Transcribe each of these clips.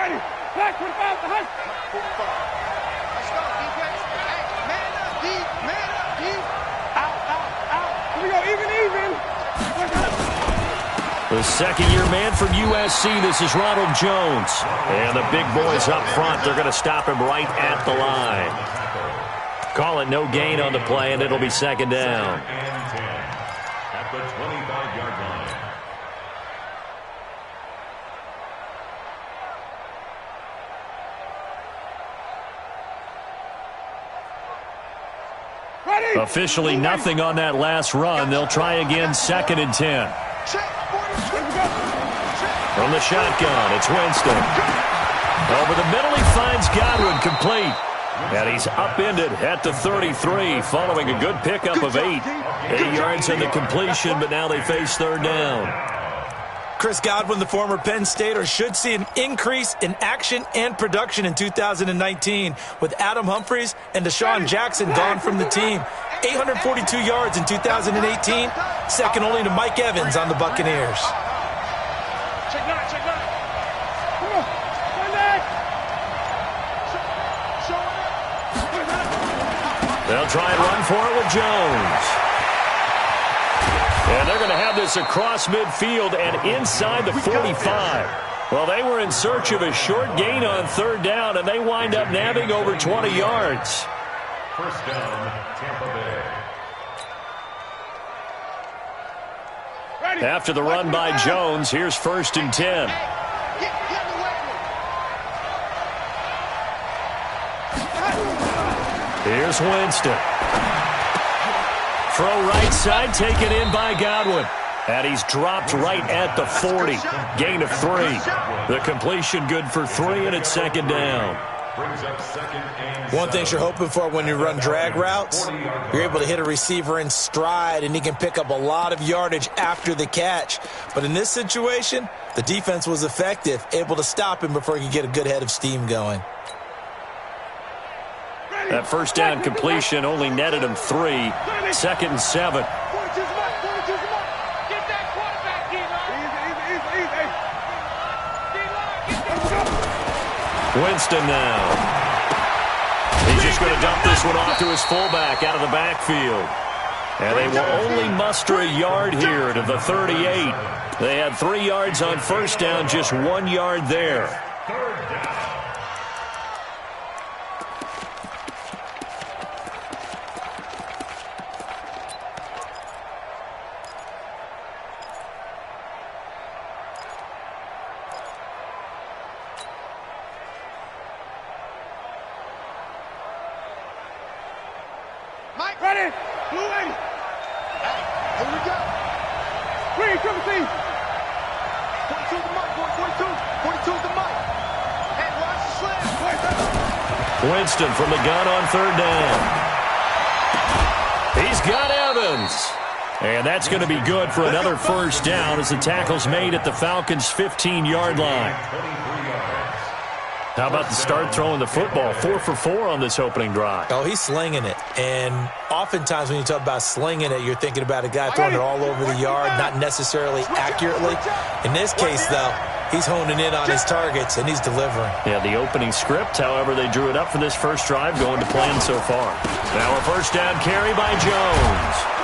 Ready. Black 25, the hunt. 45. Let's go, defense. Hey, man up, D. Man up, D. Out. Here we go, even. The second-year man from USC, this is Ronald Jones. And the big boys up front, they're going to stop him right at the line. Call it no gain on the play, and it'll be second down. At the 25-yard line. Ready. Officially nothing on that last run. They'll try again, 2nd and 10. From the shotgun, it's Winston. Over the middle, he finds Godwin, complete. And he's upended at the 33, following a good pickup of 8. 8 yards on the completion, but now they face third down. Chris Godwin, the former Penn Stater, should see an increase in action and production in 2019 with Adam Humphries and Deshaun Jackson gone from the team. 842 yards in 2018, second only to Mike Evans on the Buccaneers. Check nine. Come on. Run that. They'll try and run for it with Jones. And they're going to have this across midfield and inside the 45. Well, they were in search of a short gain on third down, and they wind up nabbing over 20 yards. First down, Tampa Bay. Ready. After the run by Jones, here's 1st and 10. Here's Winston. Throw right side, taken in by Godwin. And he's dropped right at the 40. Gain of 3. The completion good for 3, and it's second down. Brings up 2nd and One thing you're hoping for when you run drag routes, you're able to hit a receiver in stride, and he can pick up a lot of yardage after the catch. But in this situation, the defense was effective, able to stop him before he could get a good head of steam going. That first down completion only netted him 3. 2nd and 7. Get that quarterback, D-line. Winston now. He's just going to dump this one off to his fullback out of the backfield. And they will only muster a yard here to the 38. They had 3 yards on first down, just 1 yard there. third down. Mike, Ready. Blue 80. Hey, here we go. Green, triple C. 42 the Mike, 42 the Mike. Hey, watch the slam. Winston from the gun on third down. He's got Evans. And that's going to be good for another first down as the tackle's made at the Falcons' 15-yard line. 23 yards. How about the start throwing the football? 4 for 4 on this opening drive. Oh, he's slinging it. And oftentimes when you talk about slinging it, you're thinking about a guy throwing it all over the yard, not necessarily accurately. In this case, though, he's honing in on his targets, and he's delivering. Yeah, the opening script, however, they drew it up for this first drive, going to plan so far. Now a first down carry by Jones.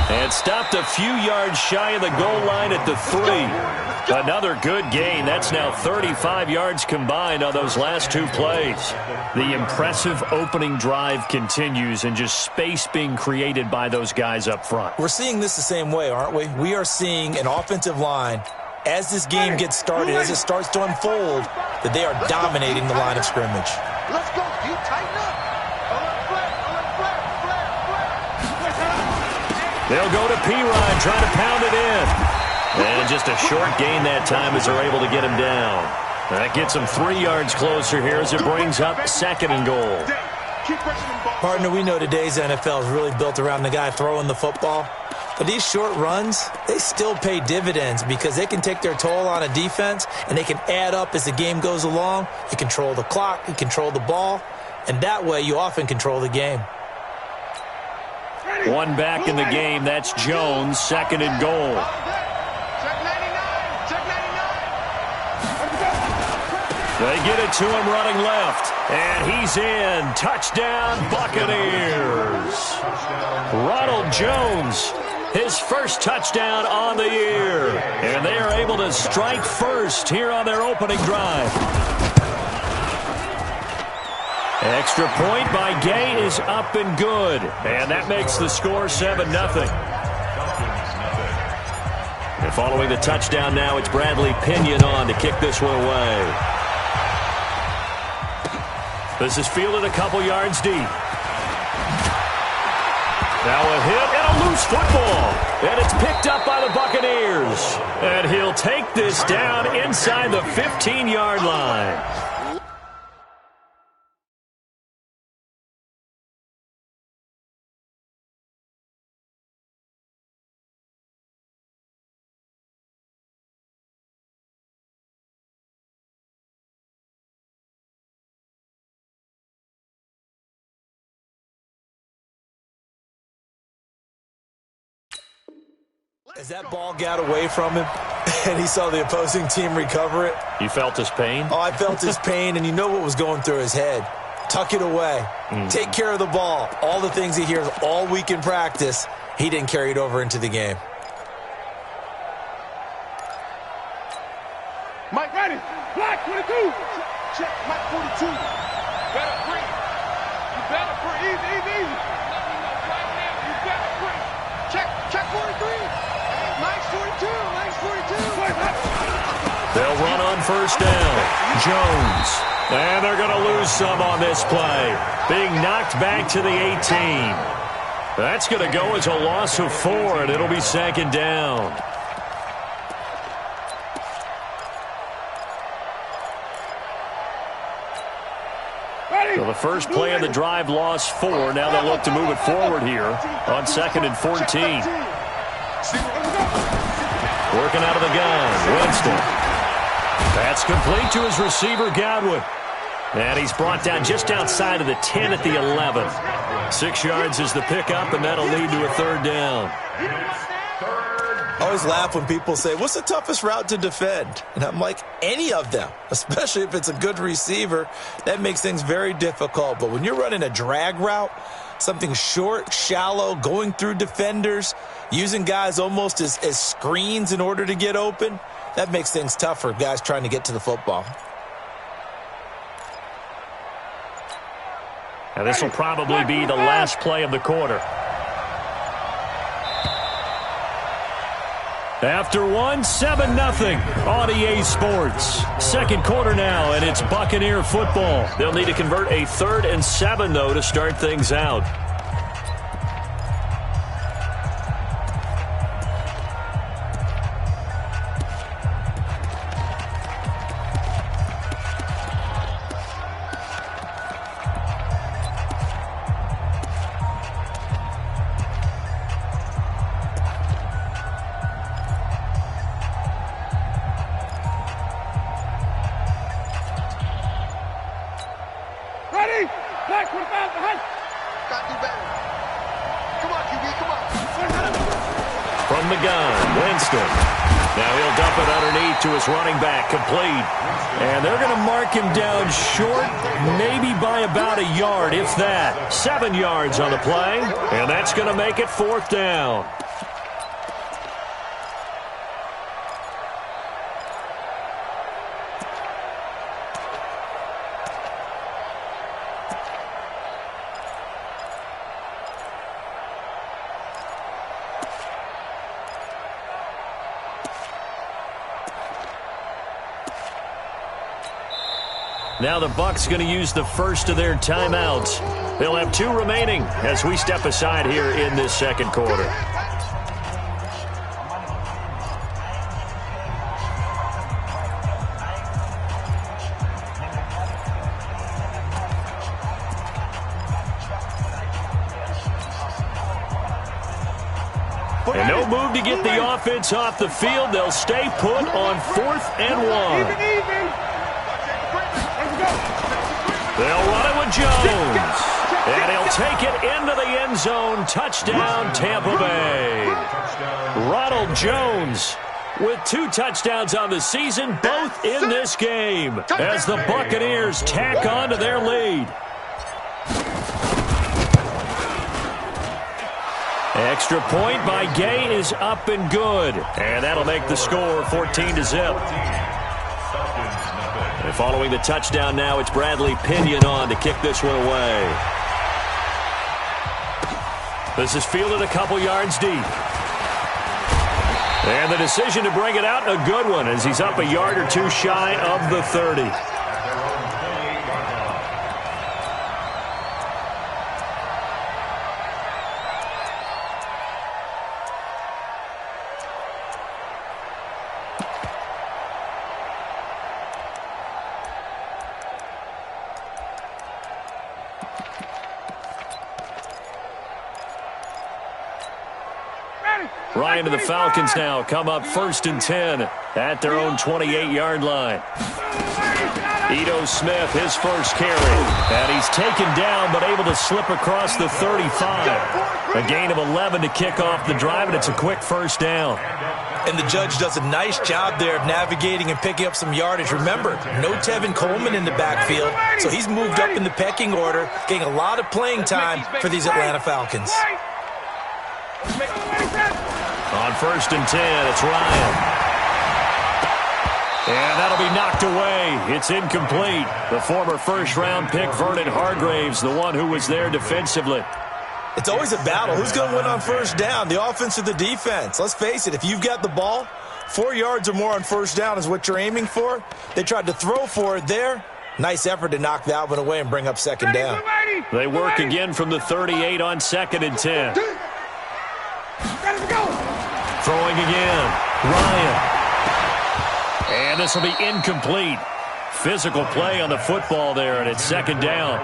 And stopped a few yards shy of the goal line at the 3. Another good gain. That's now 35 yards combined on those last 2 plays. The impressive opening drive continues, and just space being created by those guys up front. We're seeing this the same way, aren't we? We are seeing an offensive line, as this game gets started, as it starts to unfold, that they are dominating the line of scrimmage. Let's go. You tighten up. They'll go to P-Ryan, trying to pound it in. And just a short gain that time as they're able to get him down. That gets him 3 yards closer here as it brings up 2nd and goal. Partner, we know today's NFL is really built around the guy throwing the football. But these short runs, they still pay dividends because they can take their toll on a defense, and they can add up as the game goes along. You control the clock, you control the ball, and that way you often control the game. One back in the game, that's Jones, 2nd and goal. Check 99. Check 99. They get it to him running left. And he's in. Touchdown, Buccaneers. Ronald Jones, his first touchdown on the year. And they are able to strike first here on their opening drive. Extra point by Gay is up and good. And that makes the score 7-0. And following the touchdown now, it's Bradley Pinion on to kick this one away. This is fielded a couple yards deep. Now a hit and a loose football. And it's picked up by the Buccaneers. And he'll take this down inside the 15-yard line. As that ball got away from him and he saw the opposing team recover it. You felt his pain? Oh, I felt his pain, and you know what was going through his head. Tuck it away. Take care of the ball. All the things he hears all week in practice, he didn't carry it over into the game. Mike ready. Black 22. Check, Mike 42. Better breathe. You better breathe. Easy, easy, easy. Let me know right now. You better breathe. Check 43. Mike's 42. Mike's 42. They'll run on first down. Jones. And they're going to lose some on this play. Being knocked back to the 18. That's going to go as a loss of 4, and it'll be second down. So the first play of the drive lost 4. Now they'll look to move it forward here on 2nd and 14. Working out of the gun, Winston. That's complete to his receiver, Godwin. And he's brought down just outside of the 10 at the 11. 6 yards is the pickup, and that'll lead to a third down. I always laugh when people say, what's the toughest route to defend? And I'm like, any of them, especially if it's a good receiver. That makes things very difficult. But when you're running a drag route, something short, shallow, going through defenders, using guys almost as screens in order to get open, that makes things tough for guys trying to get to the football. Now this will probably be the last play of the quarter. After one, 7-0 on EA Sports. Second quarter now, and it's Buccaneer football. They'll need to convert a 3rd and 7, though, to start things out. Ready? Black 25 behind. Got to do better. Come on, QB, come on. From the gun, Winston. Now he'll dump it underneath to his running back, complete. And they're going to mark him down short, maybe by about a yard, if that. 7 yards on the play, and that's going to make it 4th down. Now the Bucs going to use the first of their timeouts. They'll have 2 remaining as we step aside here in this second quarter. And no move to get the offense off the field. They'll stay put on 4th and 1. Even. They'll run it with Jones. And he'll take it into the end zone. Touchdown, Tampa Bay. Ronald Jones, with 2 touchdowns on the season, both in this game, as the Buccaneers tack on to their lead. Extra point by Gay is up and good. And that'll make the score 14-0. And following the touchdown now, it's Bradley Pinion on to kick this one away. This is fielded a couple yards deep. And the decision to bring it out, a good one, as he's up a yard or 2 shy of the 30. Ryan and the Falcons now come up 1st and 10 at their own 28-yard line. Ito Smith, his first carry. And he's taken down but able to slip across the 35. A gain of 11 to kick off the drive, and it's a quick first down. And the judge does a nice job there of navigating and picking up some yardage. Remember, no Tevin Coleman in the backfield, so he's moved up in the pecking order, getting a lot of playing time for these Atlanta Falcons. On 1st and 10, it's Ryan. And that'll be knocked away. It's incomplete. The former first-round pick, Vernon Hargraves, the one who was there defensively. It's always a battle. Who's going to win on first down, the offense or the defense? Let's face it, if you've got the ball, 4 yards or more on first down is what you're aiming for. They tried to throw for it there. Nice effort to knock that one away and bring up second down. They work again from the 38 on 2nd and 10. Throwing again. Ryan. And this will be incomplete. Physical play on the football there, and it's second down.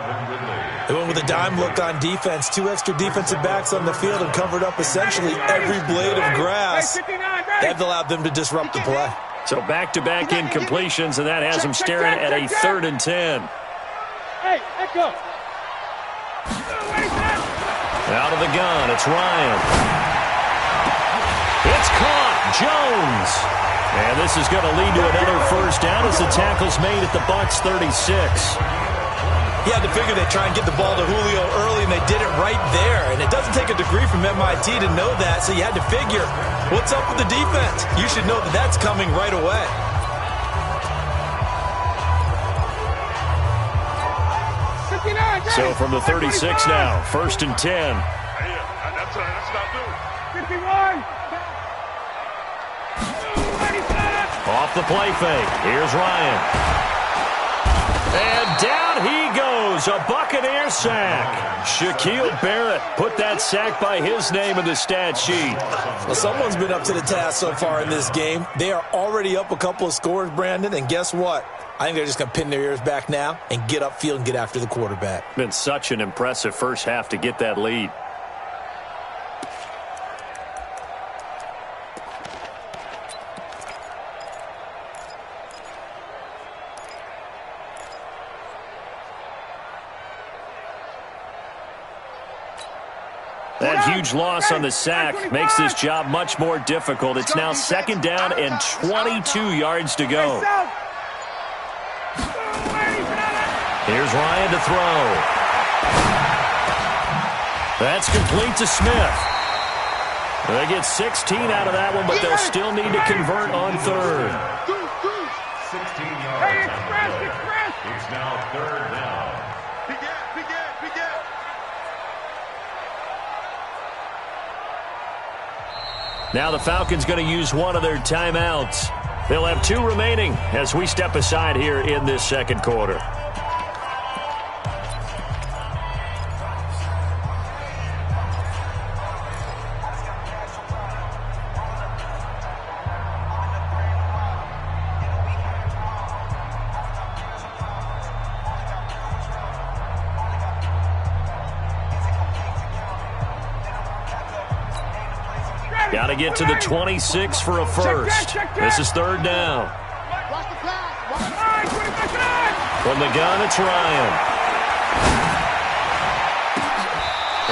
They went with a dime look on defense. 2 extra defensive backs on the field and covered up essentially every blade of grass. That allowed them to disrupt the play. So back-to-back incompletions, and that has them staring at a 3rd and 10. Hey, let go. Out of the gun, it's Ryan. It's caught. Jones. And this is going to lead to another first down as the tackle's made at the Bucs 36. He had to figure they'd try and get the ball to Julio early, and they did it right there. And it doesn't take a degree from MIT to know that, so you had to figure, what's up with the defense? You should know that that's coming right away. So from the 36 now, 1st and 10. That's not good. 51. Off the play fake. Here's Ryan. And down he goes. A Buccaneer sack. Shaquille Barrett put that sack by his name in the stat sheet. Well, someone's been up to the task so far in this game. They are already up a couple of scores, Brandon, and guess what? I think they're just going to pin their ears back now and get upfield and get after the quarterback. Been such an impressive first half to get that lead. That huge loss on the sack makes this job much more difficult. It's now 2nd down and 22 yards to go. Here's Ryan to throw. That's complete to Smith. They get 16 out of that one, but they'll still need to convert on 3rd. 16 yards on the play. It's now 3rd down. Now the Falcons going to use one of their timeouts. They'll have 2 remaining as we step aside here in this 2nd quarter. Got to get to the 26 for a first. This is 3rd down. From the gun, it's Ryan.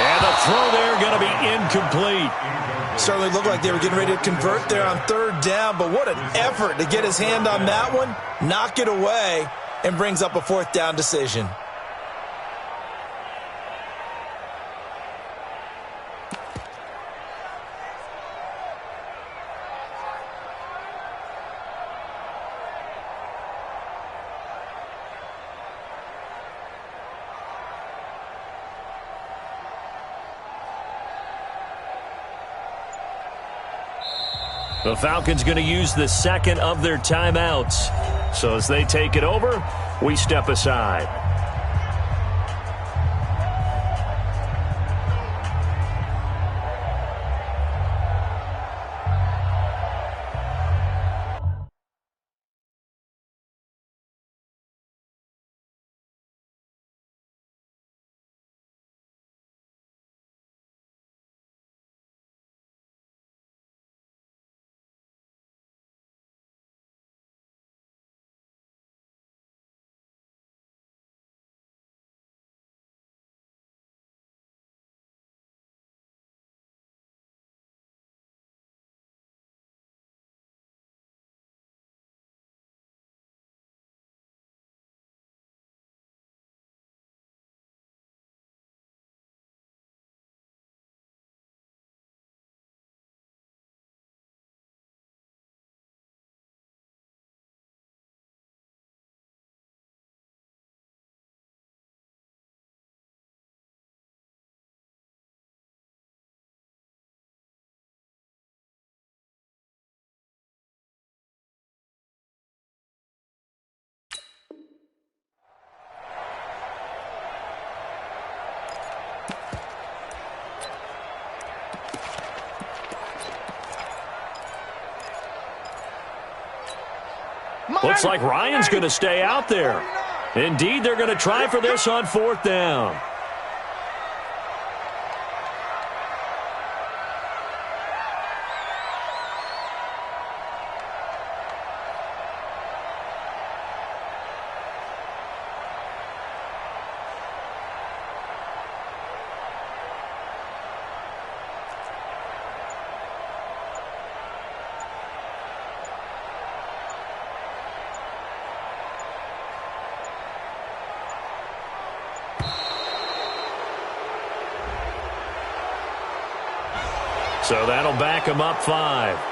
And they'll throw there going to be incomplete. Certainly looked like they were getting ready to convert there on third down, but what an effort to get his hand on that one, knock it away, and brings up a fourth down decision. The Falcons going to use the second of their timeouts. So as they take it over, we step aside. Looks like Ryan's going to stay out there. Indeed, they're going to try for this on fourth down. So that'll back him up 5.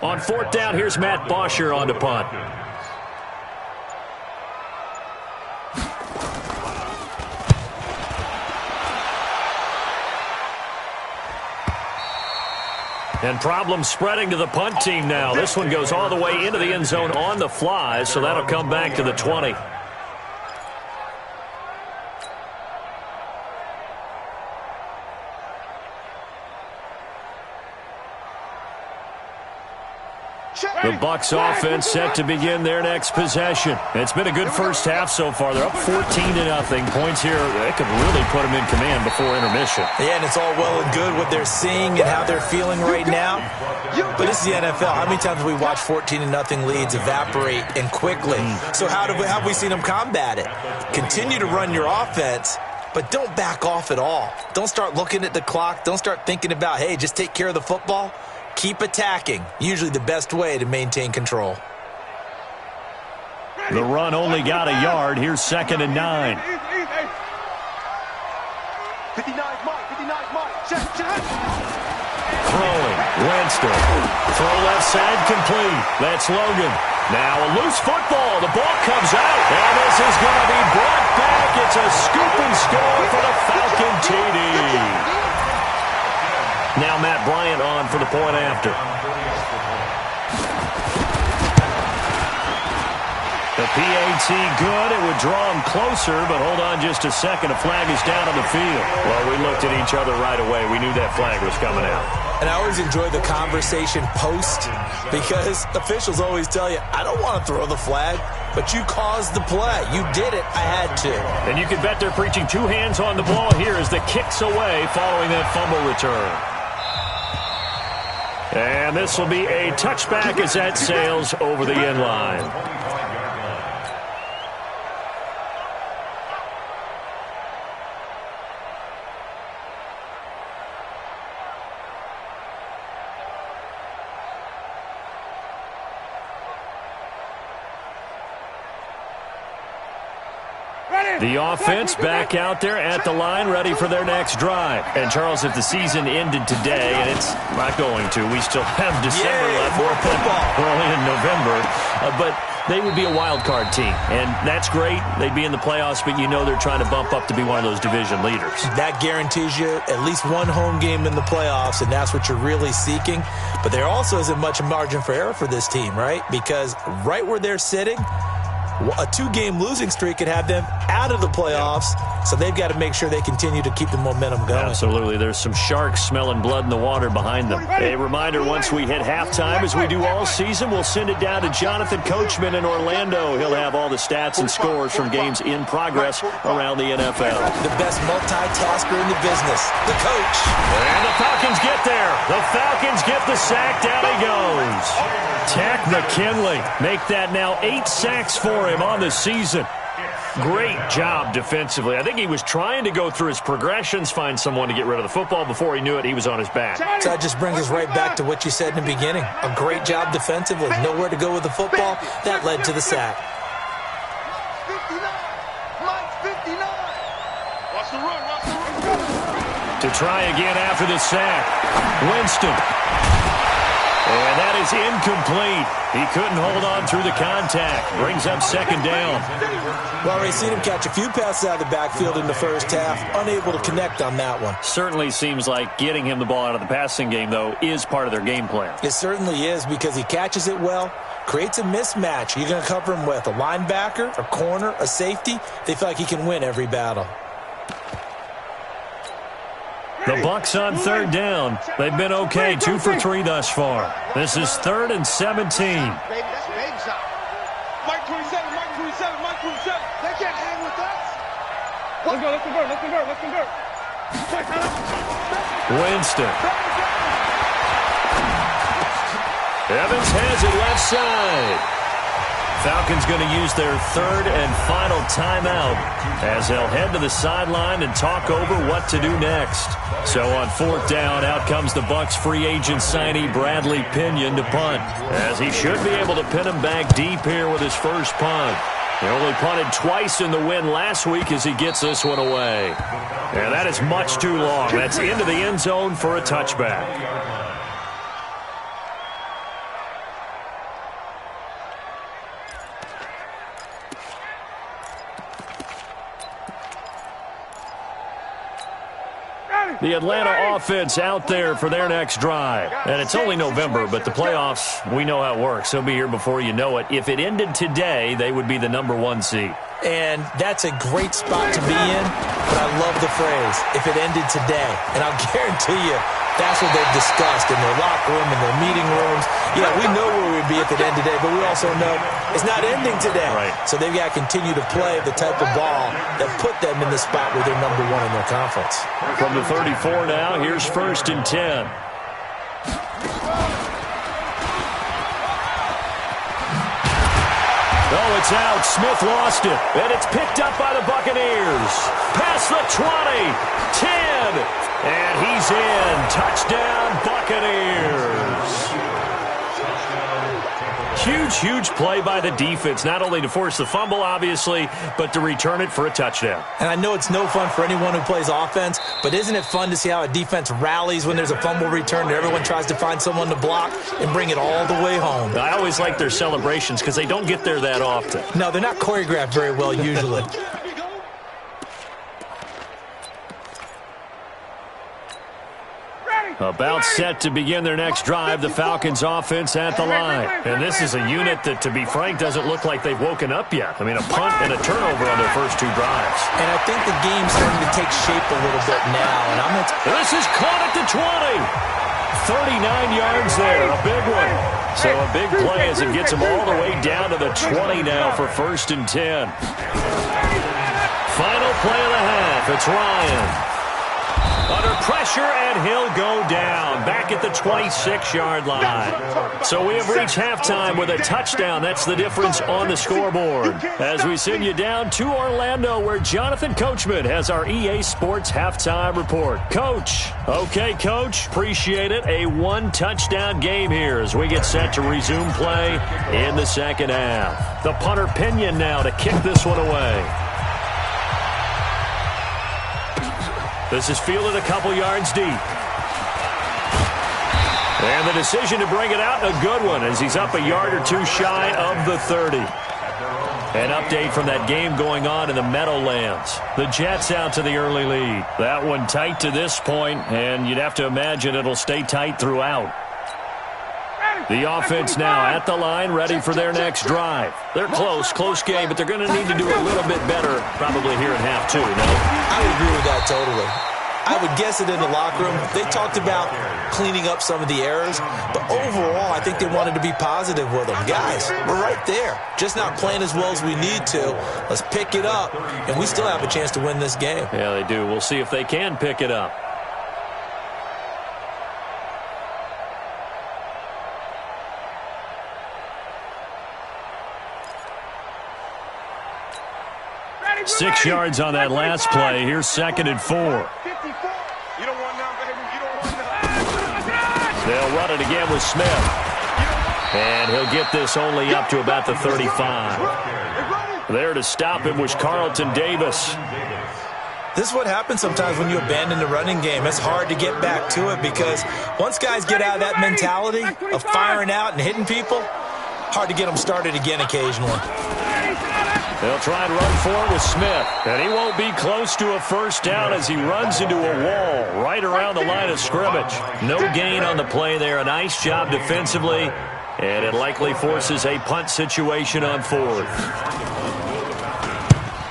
On fourth down, here's Matt Bosher on the punt. And problems spreading to the punt team now. This one goes all the way into the end zone on the fly, so that'll come back to the 20. The Bucs offense set to begin their next possession. It's been a good first half so far. They're up 14-0. Points here, they could really put them in command before intermission. Yeah, and it's all well and good what they're seeing and how they're feeling right now. But this is the NFL. How many times have we watched 14-0 leads evaporate and quickly? So how have we seen them combat it? Continue to run your offense, but don't back off at all. Don't start looking at the clock. Don't start thinking about, hey, just take care of the football. Keep attacking. Usually the best way to maintain control. The run only got a yard. Here's 2nd and 9. 59 Mike. Check. Throwing. Winston. Throw left side complete. That's Logan. Now a loose football. The ball comes out. And this is going to be brought back. It's a scoop and score for the Falcon TD. Now Matt Bryant on for the point after. The PAT good. It would draw him closer, but hold on just a second. A flag is down on the field. Well, we looked at each other right away. We knew that flag was coming out. And I always enjoy the conversation post because officials always tell you, I don't want to throw the flag, but you caused the play. You did it. I had to. And you can bet they're preaching 2 hands on the ball here as the kick's away following that fumble return. And this will be a touchback as that sails over the end line. The offense back out there at the line, ready for their next drive. And, Charles, if the season ended today, and it's not going to, we still have December left. More football. We're only in November. But they would be a wild card team, and that's great. They'd be in the playoffs, but you know they're trying to bump up to be one of those division leaders. That guarantees you at least one home game in the playoffs, and that's what you're really seeking. But there also isn't much margin for error for this team, right? Because right where they're sitting, a 2-game losing streak could have them out of the playoffs, so they've got to make sure they continue to keep the momentum going. Absolutely. There's some sharks smelling blood in the water behind them. A reminder, once we hit halftime, as we do all season, we'll send it down to Jonathan Coachman in Orlando. He'll have all the stats and scores from games in progress around the NFL. The best multitasker in the business, the coach. And the Falcons get there. The Falcons get the sack. Down he goes. Tack McKinley. Make that now 8 sacks for him on the season. Great job defensively. I think he was trying to go through his progressions, find someone to get rid of the football. Before he knew it, he was on his back. So that just brings us right back to what you said in the beginning. A great job defensively. Nowhere to go with the football. That led to the sack. 59. Mike 59. Watch the run. To try again after the sack. Winston. And that is incomplete. He couldn't hold on through the contact. Brings up 2nd down. Well, we've seen him catch a few passes out of the backfield in the first half. Unable to connect on that one. Certainly seems like getting him the ball out of the passing game, though, is part of their game plan. It certainly is because he catches it well, creates a mismatch. You're going to cover him with a linebacker, a corner, a safety. They feel like he can win every battle. The Bucs on 3rd down. They've been okay, 2 for 3 thus far. This is 3rd and 17. Baby, that's a baby shot. Mike 27. They can't hang with us. Let's go. Let's convert. Winston. Evans has it left side. Falcons going to use their 3rd and final timeout as they'll head to the sideline and talk over what to do next. So on 4th down, out comes the Bucs free agent signee Bradley Pinion to punt, as he should be able to pin him back deep here with his first punt. He only punted twice in the win last week as he gets this one away. And that is much too long. That's into the end zone for a touchback. The Atlanta offense out there for their next drive. And it's only November, but the playoffs, we know how it works. They'll be here before you know it. If it ended today, they would be the #1 seed. And that's a great spot to be in, but I love the phrase, if it ended today. And I'll guarantee you, that's what they've discussed in their locker room, in their meeting rooms. Yeah, we know where we'd be if it ended today, but we also know it's not ending today. Right. So they've got to continue to play the type of ball that put them in the spot where they're number one in their conference. From the 34 now, here's 1st and 10. Oh, it's out. Smith lost it. And it's picked up by the Buccaneers. Past the 20. 10. And he's in. Touchdown, Buccaneers. Huge play by the defense. Not only to force the fumble, obviously, but to return it for a touchdown. And I know it's no fun for anyone who plays offense, but isn't it fun to see how a defense rallies when there's a fumble return and everyone tries to find someone to block and bring it all the way home? I always like their celebrations because they don't get there that often. No, they're not choreographed very well usually. About set to begin their next drive, the Falcons offense at the line. And this is a unit that, to be frank, doesn't look like they've woken up yet. I mean, a punt and a turnover on their first 2 drives. And I think the game's starting to take shape a little bit now. And this is caught at the 20. 39 yards there, a big one. So a big play as it gets them all the way down to the 20 now for 1st and 10. Final play of the half. It's Ryan. Under pressure, and he'll go down. Back at the 26-yard line. So we have reached halftime with a touchdown. That's the difference on the scoreboard. As we send you down to Orlando, where Jonathan Coachman has our EA Sports halftime report. Coach. Okay, Coach. Appreciate it. A 1-touchdown game here as we get set to resume play in the second half. The punter Pinion now to kick this one away. This is fielded a couple yards deep. And the decision to bring it out, a good one, as he's up a yard or 2 shy of the 30. An update from that game going on in the Meadowlands. The Jets out to the early lead. That one tight to this point, and you'd have to imagine it'll stay tight throughout. The offense now at the line, ready for their next drive. They're close game, but they're going to need to do a little bit better probably here in half 2, no? I would agree with that totally. I would guess it in the locker room. They talked about cleaning up some of the errors, but overall, I think they wanted to be positive with them. Guys, we're right there. Just not playing as well as we need to. Let's pick it up, and we still have a chance to win this game. Yeah, they do. We'll see if they can pick it up. Ready, 6 yards on that last play. Here's 2nd and 4. 54. You don't want none, baby. You don't want none. They'll run it again with Smith. And he'll get this only up to about the 35. There to stop him was Carlton Davis. This is what happens sometimes when you abandon the running game. It's hard to get back to it because once guys get out of that mentality of firing out and hitting people, hard to get them started again occasionally. They'll try and run for it with Smith. And he won't be close to a first down as he runs into a wall right around the line of scrimmage. No gain on the play there. A nice job defensively. And it likely forces a punt situation on 4th.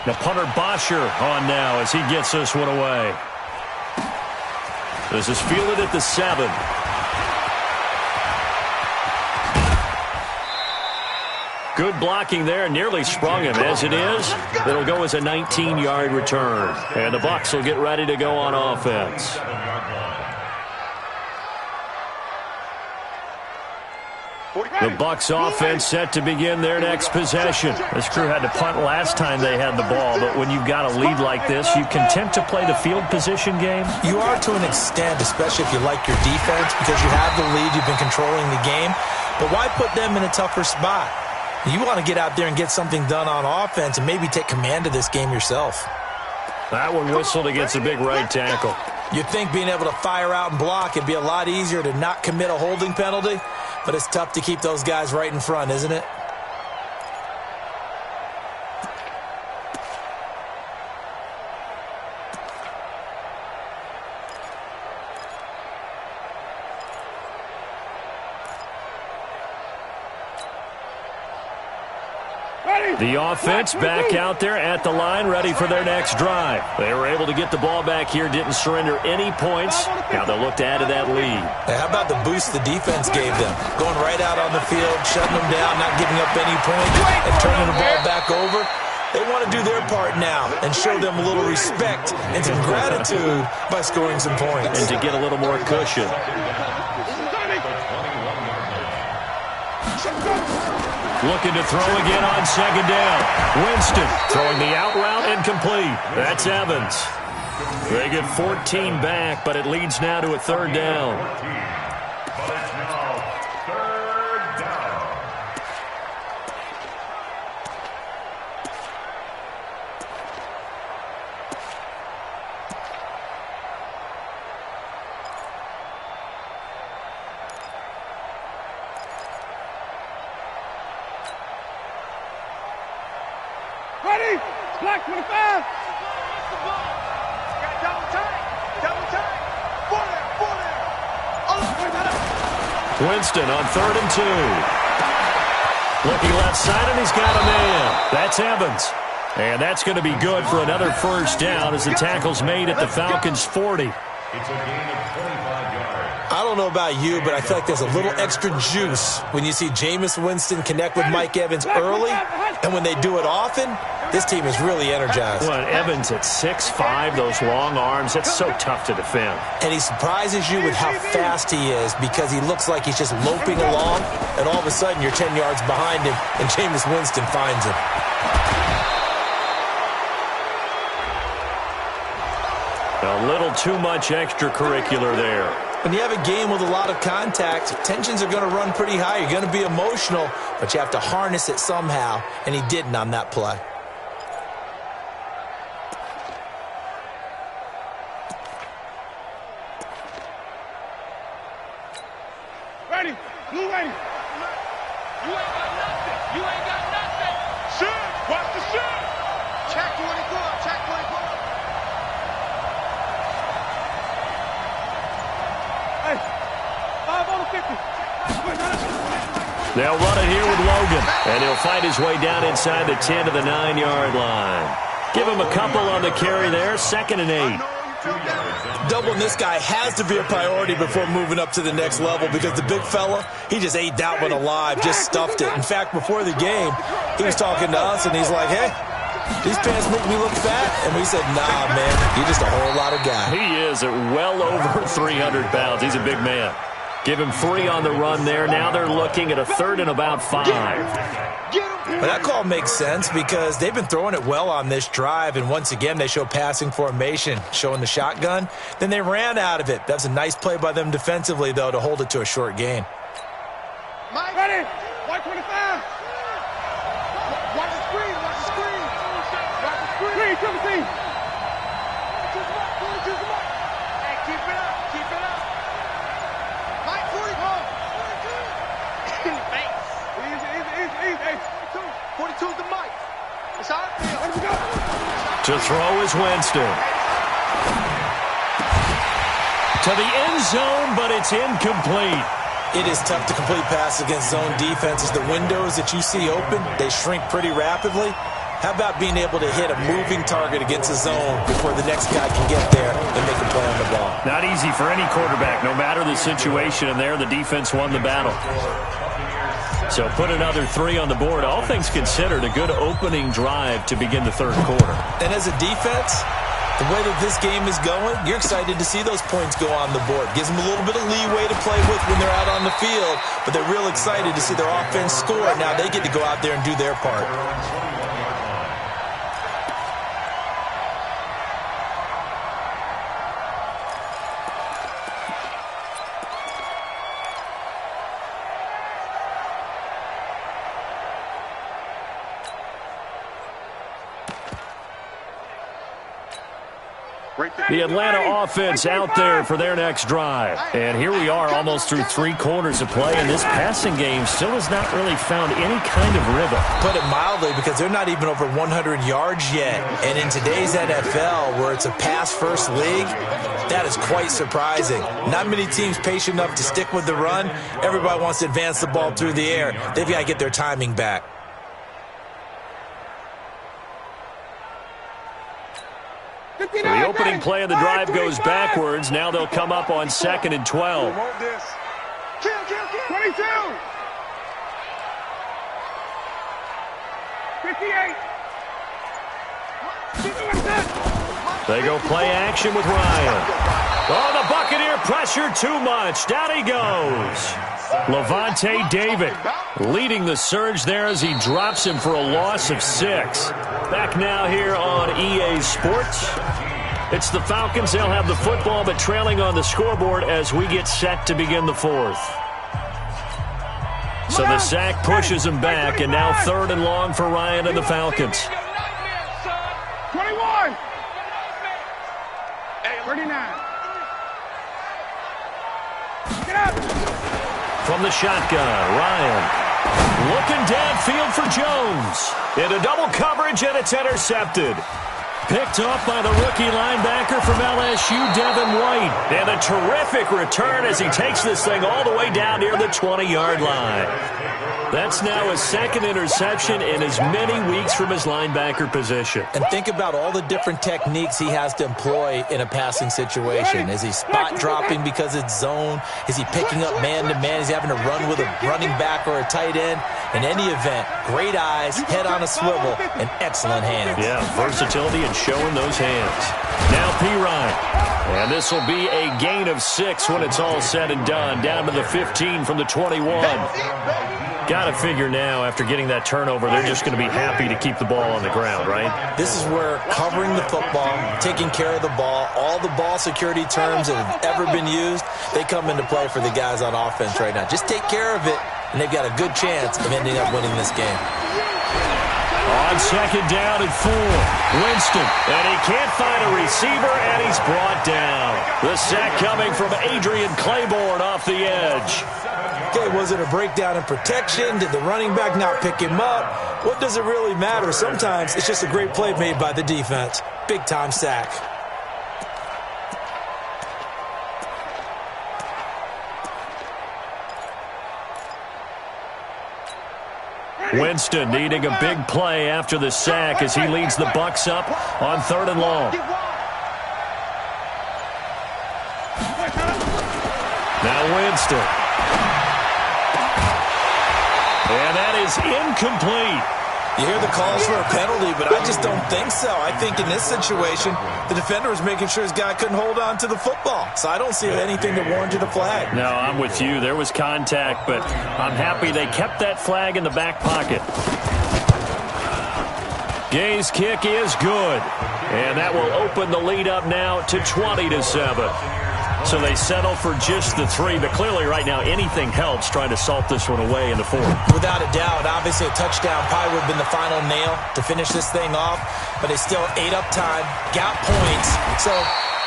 The punter Bosher on now as he gets this one away. This is fielded at the 7. Good blocking there, nearly sprung him. As it is, it'll go as a 19-yard return. And the Bucs will get ready to go on offense. The Bucs offense set to begin their next possession. This crew had to punt last time they had the ball, but when you've got a lead like this, you content to play the field position game? You are to an extent, especially if you like your defense, because you have the lead, you've been controlling the game. But why put them in a tougher spot? You want to get out there and get something done on offense and maybe take command of this game yourself. That one whistled against a big right tackle. You'd think being able to fire out and block it'd be a lot easier to not commit a holding penalty, but it's tough to keep those guys right in front, isn't it? The offense back out there at the line, ready for their next drive. They were able to get the ball back here, didn't surrender any points. Now they'll look to add to that lead. Hey, how about the boost the defense gave them? Going right out on the field, shutting them down, not giving up any points, and turning the ball back over. They want to do their part now and show them a little respect and some gratitude by scoring some points. And to get a little more cushion. Looking to throw again on second down. Winston throwing the out route incomplete. That's Evans. They get 14 back, but it leads now to a third down. But it's now third down. Ready? Black 25. Got double tight. Double tight. Four there. Winston on 3rd and 2. Looking left side, and he's got a man. That's Evans. And that's going to be good for another first down as the tackle's made at the Falcons' 40. It's a gain of 25 yards. I don't know about you, but I feel like there's a little extra juice when you see Jameis Winston connect with Mike Evans early, and when they do it often, this team is really energized. Well, Evans at 6'5", those long arms, that's so tough to defend. And he surprises you with how fast he is because he looks like he's just loping along, and all of a sudden you're 10 yards behind him, and Jameis Winston finds him. A little too much extracurricular there. When you have a game with a lot of contact, tensions are going to run pretty high. You're going to be emotional, but you have to harness it somehow, and he didn't on that play. Ready? Blue ready? You ain't got nothing. You ain't got nothing. Shoot. Watch the shoot. Check when it go up. Check when it go up. Hey, 5 on the 50. They'll run it here with Logan, and he'll fight his way down inside the 10 to the 9-yard line. Give him a couple on the carry there, 2nd and 8. Doubling this guy has to be a priority before moving up to the next level because the big fella, he just ate that one alive, just stuffed it. In fact, before the game, he was talking to us, and he's like, hey, these pants make me look fat. And we said, nah, man, you're just a whole lot of guy. He is at well over 300 pounds. He's a big man. Give him 3 on the run there. Now they're looking at a 3rd and about 5. But that call makes sense because they've been throwing it well on this drive, and once again they show passing formation, showing the shotgun. Then they ran out of it. That's a nice play by them defensively, though, to hold it to a short gain. Mike. Ready? White 25. Watch the screen. Watch the screen. Watch the screen. Triple team. Hey, keep it up. Keep it up. Mike 41. Thanks. Easy. Hey, 42's the Mike. It's out there. let me go. To throw is Winston. To the end zone, but it's incomplete. It is tough to complete passes against zone defenses. The windows that you see open, they shrink pretty rapidly. How about being able to hit a moving target against a zone before the next guy can get there and make a play on the ball? Not easy for any quarterback, no matter the situation, and there the defense won the battle. So put another 3 on the board. All things considered, a good opening drive to begin the third quarter. And as a defense, the way that this game is going, you're excited to see those points go on the board. Gives them a little bit of leeway to play with when they're out on the field, but they're real excited to see their offense score. Now they get to go out there and do their part. The Atlanta offense out there for their next drive. And here we are almost through 3 quarters of play, and this passing game still has not really found any kind of rhythm. Put it mildly, because they're not even over 100 yards yet. And in today's NFL, where it's a pass-first league, that is quite surprising. Not many teams patient enough to stick with the run. Everybody wants to advance the ball through the air. They've got to get their timing back. opening play of the drive goes backwards. Now they'll come up on 2nd and 12. 22. 58. They go play action with Ryan. Oh, the Buccaneer pressure too much. Down he goes. Levante David leading the surge there as he drops him for a loss of 6. Back now here on EA Sports. It's the Falcons. They'll have the football, but trailing on the scoreboard as we get set to begin the 4th. So the sack pushes him back, and now 3rd and long for Ryan and the Falcons. 21. 39. Get up. From the shotgun, Ryan looking downfield for Jones. Into double coverage, and it's intercepted. Picked off by the rookie linebacker from LSU, Devin White. And a terrific return as he takes this thing all the way down near the 20-yard line. That's now his 2nd interception in as many weeks from his linebacker position. And think about all the different techniques he has to employ in a passing situation. Is he spot dropping because it's zone? Is he picking up man-to-man? Is he having to run with a running back or a tight end? In any event, great eyes, head on a swivel, and excellent hands. Yeah, versatility and showing those hands. Now P-Ryan. And this will be a gain of 6 when it's all said and done. Down to the 15 from the 21. Got to figure now, after getting that turnover, they're just going to be happy to keep the ball on the ground, right? This is where covering the football, taking care of the ball, all the ball security terms that have ever been used, they come into play for the guys on offense right now. Just take care of it, and they've got a good chance of ending up winning this game. On 2nd down and 4, Winston, and he can't find a receiver, and he's brought down. The sack coming from Adrian Claiborne off the edge. Okay, was it a breakdown in protection? Did the running back not pick him up? What does it really matter? Sometimes it's just a great play made by the defense. Big-time sack. Winston needing a big play after the sack as he leads the Bucs up on 3rd and long. Now Winston. And that is incomplete. You hear the calls for a penalty, but I just don't think so. I think in this situation, the defender was making sure his guy couldn't hold on to the football. So I don't see anything that warranted a flag. No, I'm with you. There was contact, but I'm happy they kept that flag in the back pocket. Gay's kick is good. And that will open the lead up now to 20-7. So they settle for just the 3, but clearly right now anything helps trying to salt this one away in the 4th. Without a doubt, obviously a touchdown probably would have been the final nail to finish this thing off, but they still ate up time, got points. So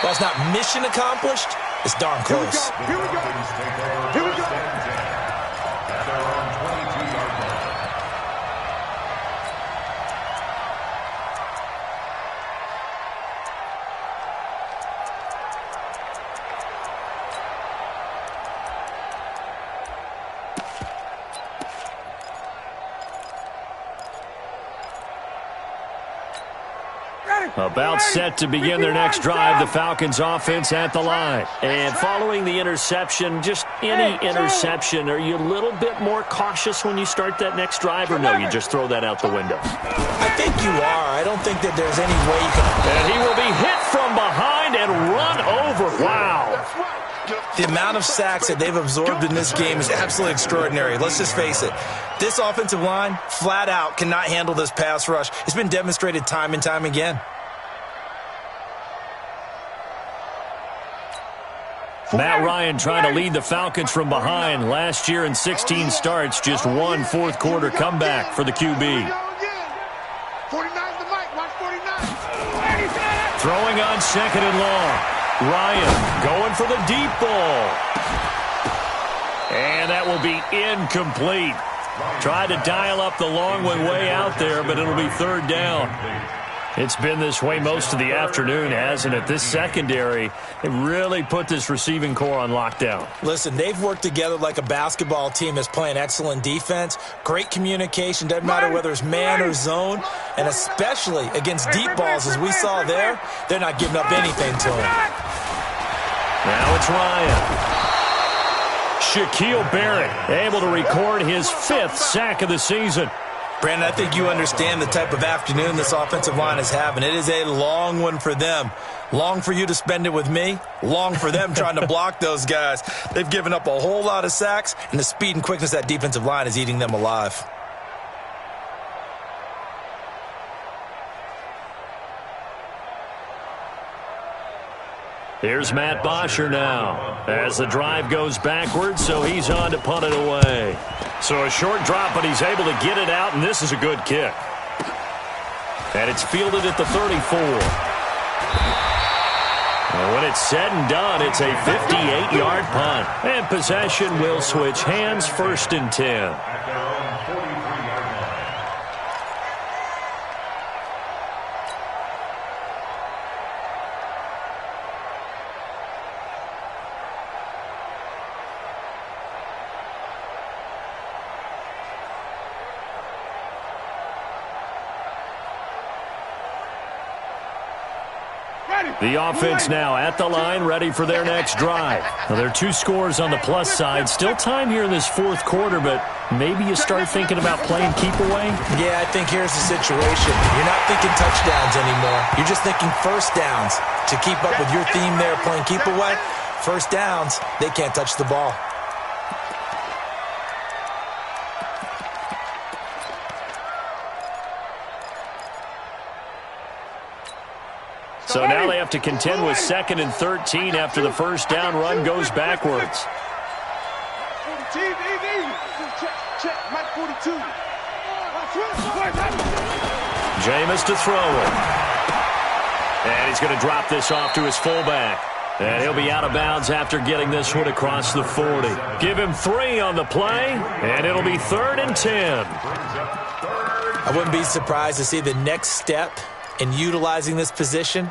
while it's not mission accomplished, it's darn close. Here we go. Here we go. About set to begin their next drive, the Falcons offense at the line. And following the interception, just any interception, are you a little bit more cautious when you start that next drive, or no, you just throw that out the window? I think you are. I don't think that there's any way you can. And he will be hit from behind and run over. Wow. The amount of sacks that they've absorbed in this game is absolutely extraordinary. Let's just face it. This offensive line, flat out, cannot handle this pass rush. It's been demonstrated time and time again. Matt Ryan trying to lead the Falcons from behind. Last year in 16 starts, just one fourth-quarter comeback for the QB. 49's the mic. Watch 49. Throwing on 2nd and long. Ryan going for the deep ball. And that will be incomplete. Tried to dial up the long one way out there, but it'll be 3rd down. It's been this way most of the afternoon, hasn't it? This secondary, they really put this receiving core on lockdown. Listen, they've worked together like a basketball team that's playing excellent defense. Great communication, doesn't matter whether it's man or zone. And especially against deep balls, as we saw there, they're not giving up anything to them. Now it's Ryan. Shaquille Barrett able to record his 5th sack of the season. Brandon, I think you understand the type of afternoon this offensive line is having. It is a long one for them. Long for you to spend it with me. Long for them trying to block those guys. They've given up a whole lot of sacks, and the speed and quickness of that defensive line is eating them alive. Here's Matt Bosher now as the drive goes backwards, so he's on to punt it away. So a short drop, but he's able to get it out, and this is a good kick. And it's fielded at the 34. And when it's said and done, it's a 58-yard punt. And possession will switch hands, 1st and 10. The offense now at the line, ready for their next drive. Now, there are 2 scores on the plus side. Still time here in this 4th quarter, but maybe you start thinking about playing keep away? Yeah, I think here's the situation. You're not thinking touchdowns anymore. You're just thinking first downs. To keep up with your theme there, playing keep away, first downs, they can't touch the ball. So now they have to contend with 2nd and 13 after the first down run goes backwards. Jameis to throw it. And he's going to drop this off to his fullback. And he'll be out of bounds after getting this one across the 40. Give him 3 on the play, and it'll be 3rd and 10. I wouldn't be surprised to see the next step in utilizing this position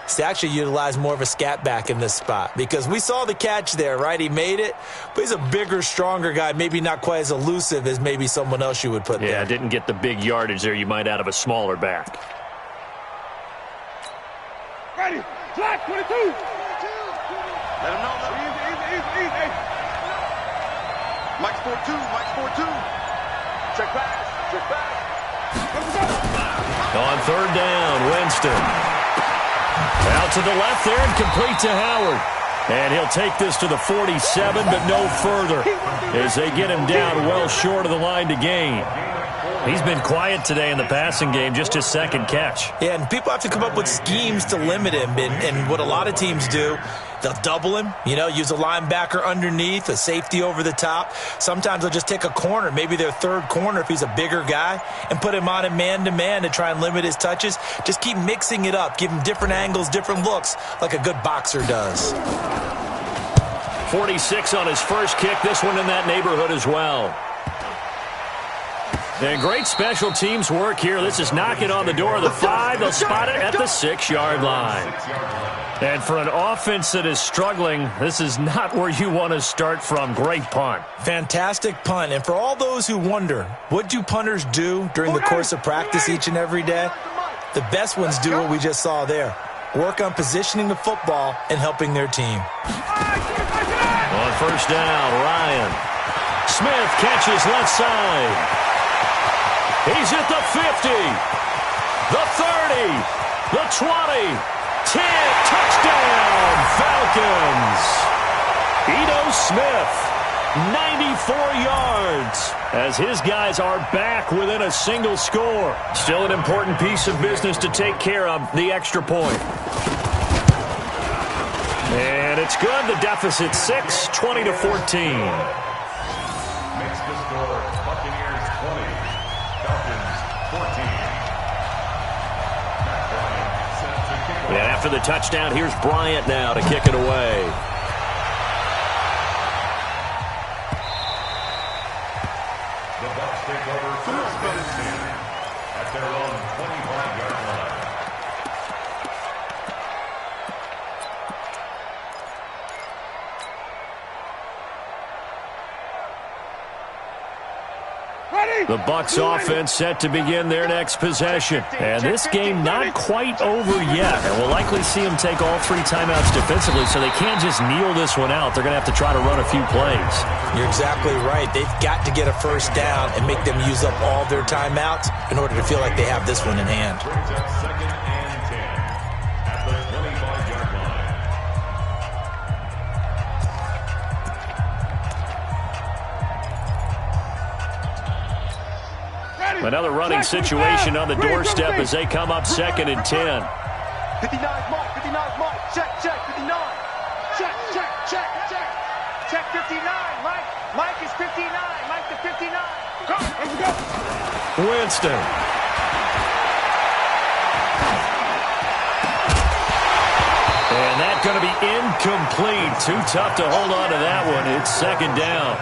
is to actually utilize more of a scat back in this spot, because we saw the catch there, right? He made it, but he's a bigger, stronger guy, maybe not quite as elusive as maybe someone else you would put there. Yeah, didn't get the big yardage there you might out of a smaller back. Ready, flat 22. Let him know, easy. Mike's 4-2, Check pass. On 3rd down, Winston. Out to the left there and complete to Howard. And he'll take this to the 47, but no further as they get him down well short of the line to gain. He's been quiet today in the passing game, just his 2nd catch. Yeah, and people have to come up with schemes to limit him. And what a lot of teams do, they'll double him, use a linebacker underneath, a safety over the top. Sometimes they'll just take a corner, maybe their 3rd corner if he's a bigger guy, and put him on a man-to-man to try and limit his touches. Just keep mixing it up, give him different angles, different looks, like a good boxer does. 46 on his first kick, this one in that neighborhood as well. And great special teams work here. This is knocking on the door of the 5. They'll spot it at the 6-yard line. And for an offense that is struggling, this is not where you want to start from. Great punt. Fantastic punt. And for all those who wonder, what do punters do during the course of practice each and every day? The best ones do what we just saw there. Work on positioning the football and helping their team. On 1st down, Ryan. Smith catches left side. He's at the 50, the 30, the 20, 10, touchdown, Falcons. Ito Smith, 94 yards, as his guys are back within a single score. Still an important piece of business to take care of, the extra point. And it's good, the deficit 6, 20-14. Makes the score Buccaneers 20. And after the touchdown, here's Bryant now to kick it away. The Bucs take over first and 10 at their own 25-yard line. The Bucs offense set to begin their next possession. And this game not quite over yet. And we'll likely see them take all 3 timeouts defensively, so they can't just kneel this one out. They're going to have to try to run a few plays. You're exactly right. They've got to get a first down and make them use up all their timeouts in order to feel like they have this one in hand. Second and 10 at the 25-yard line. Another running situation on the doorstep as they come up 2nd and 10. 59, Mike, 59, Mike. Check, 59. Check. Check 59, Mike. Mike is 59. Mike to 59. Go, let's go. Winston. And that's going to be incomplete. Too tough to hold on to that one. It's 2nd down.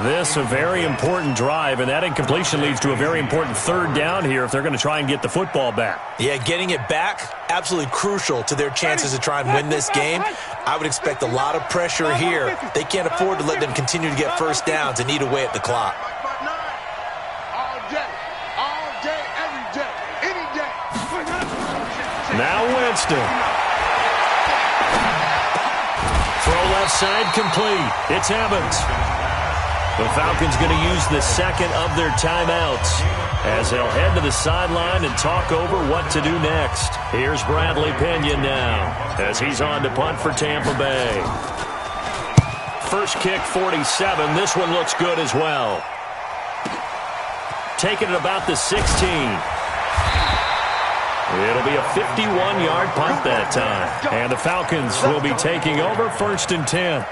This a very important drive, and that incompletion leads to a very important 3rd down here if they're going to try and get the football back. Yeah, getting it back, absolutely crucial to their chances to try and win this game. I would expect a lot of pressure here. They can't afford to let them continue to get first downs and eat away at the clock. All day, every day, any day. Now Winston. Throw left side complete. It's Evans. The Falcons going to use the 2nd of their timeouts as they'll head to the sideline and talk over what to do next. Here's Bradley Pinion now as he's on to punt for Tampa Bay. First kick, 47. This one looks good as well. Taking it about the 16. It'll be a 51-yard punt that time. And the Falcons will be taking over 1st and 10.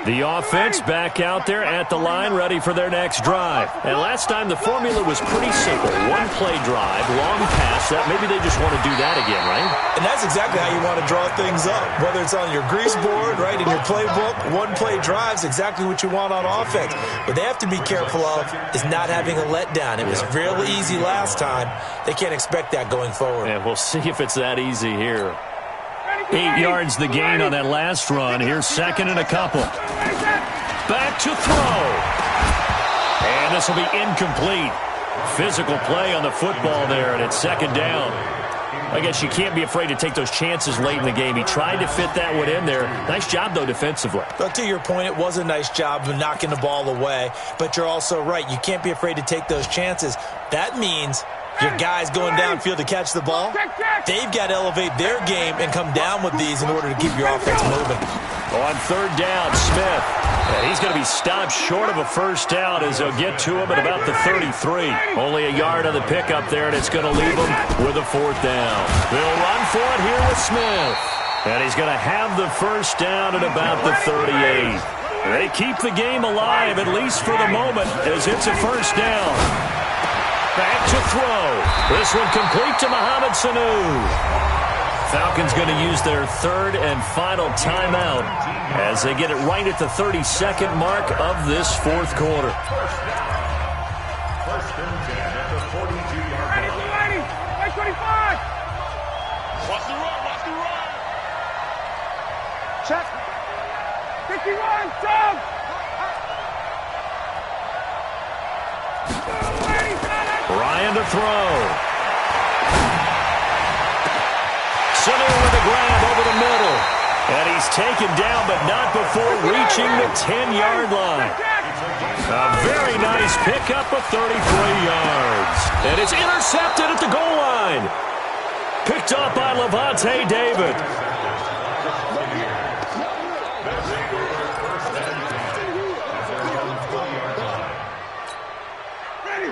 The offense back out there at the line, ready for their next drive. And last time the formula was pretty simple. 1-play drive, long pass. That maybe they just want to do that again, right? And that's exactly how you want to draw things up. Whether it's on your grease board, right, in your playbook, 1-play drives, exactly what you want on offense. What they have to be careful of is not having a letdown. It was real easy last time. They can't expect that going forward. And we'll see if it's that easy here. 8 yards the gain on that last run. Here's 2nd and a couple. Back to throw. And this will be incomplete. Physical play on the football there, and it's 2nd down. I guess you can't be afraid to take those chances late in the game. He tried to fit that one in there. Nice job, though, defensively. But to your point, it was a nice job of knocking the ball away. But you're also right. You can't be afraid to take those chances. That means your guys going downfield to catch the ball, they've got to elevate their game and come down with these in order to keep your offense moving. On 3rd down, Smith. And he's going to be stopped short of a first down as they'll get to him at about the 33. Only a yard on the pickup there, and it's going to leave him with a 4th down. They'll run for it here with Smith. And he's going to have the first down at about the 38. They keep the game alive, at least for the moment, as it's a first down. Back to throw. This one complete to Mohamed Sanu. Falcons going to use their 3rd and final timeout as they get it right at the 32nd mark of this 4th quarter. First and 10 at the 42-yard line. 25. Watch the run. Check. 51, Tom. Ryan to throw. Sanu with the grab over the middle. And he's taken down, but not before reaching the 10-yard line. A very nice pickup of 33 yards. And it's intercepted at the goal line. Picked up by Levante David.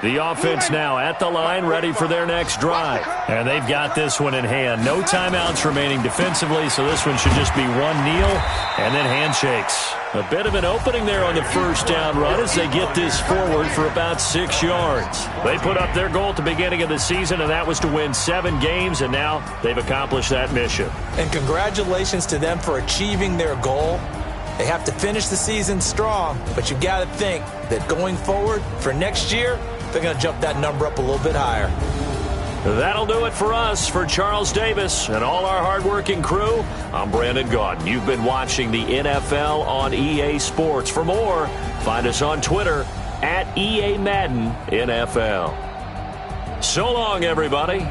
The offense now at the line, ready for their next drive. And they've got this one in hand. No timeouts remaining defensively, so this one should just be one kneel and then handshakes. A bit of an opening there on the first down run as they get this forward for about 6 yards. They put up their goal at the beginning of the season, and that was to win 7 games, and now they've accomplished that mission. And congratulations to them for achieving their goal. They have to finish the season strong, but you got to think that going forward for next year, they're going to jump that number up a little bit higher. That'll do it for us. For Charles Davis and all our hardworking crew, I'm Brandon Gaudin. You've been watching the NFL on EA Sports. For more, find us on Twitter @EA Madden NFL. So long, everybody.